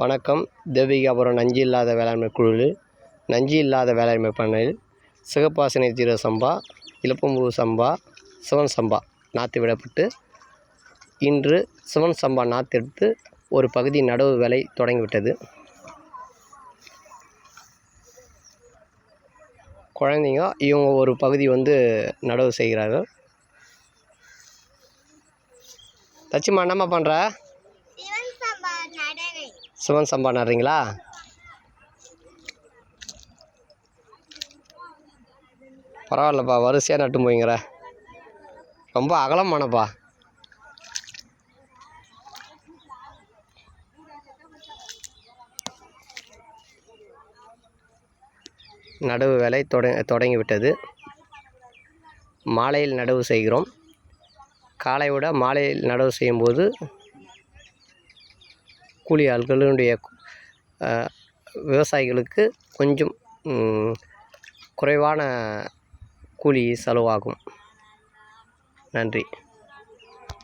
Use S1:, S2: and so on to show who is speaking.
S1: வணக்கம். தேவிகாபுரம் நஞ்சு இல்லாத வேளாண்மை குழுவில் நஞ்சு இல்லாத வேளாண்மை பண்ணையில் சிகப்பாசனை ஜீரக சம்பா, இலப்பம்பூ சம்பா, சிவன் சம்பா நாற்று விடப்பட்டு இன்று சிவன் சம்பா நாற்று எடுத்து ஒரு பகுதி நடவு வேலை தொடங்கிவிட்டது. குழந்தைங்க இவங்க ஒரு பகுதி நடவு செய்கிறார்கள். தச்சுமா என்னம்மா பண்ணுற? சிவன் சம்பா நடுறீங்களா? பரவாயில்லப்பா, வரிசையாக நட்டு போய்ங்கிற. ரொம்ப அகலமானப்பா. நடவு வேலை தொடங்கிவிட்டது. மாலையில் நடவு செய்கிறோம். காலை விட மாலையில் நடவு செய்யும்போது கூலி ஆட்களுடைய விவசாயிகளுக்கு கொஞ்சம் குறைவான கூலி செலவாகும். நன்றி.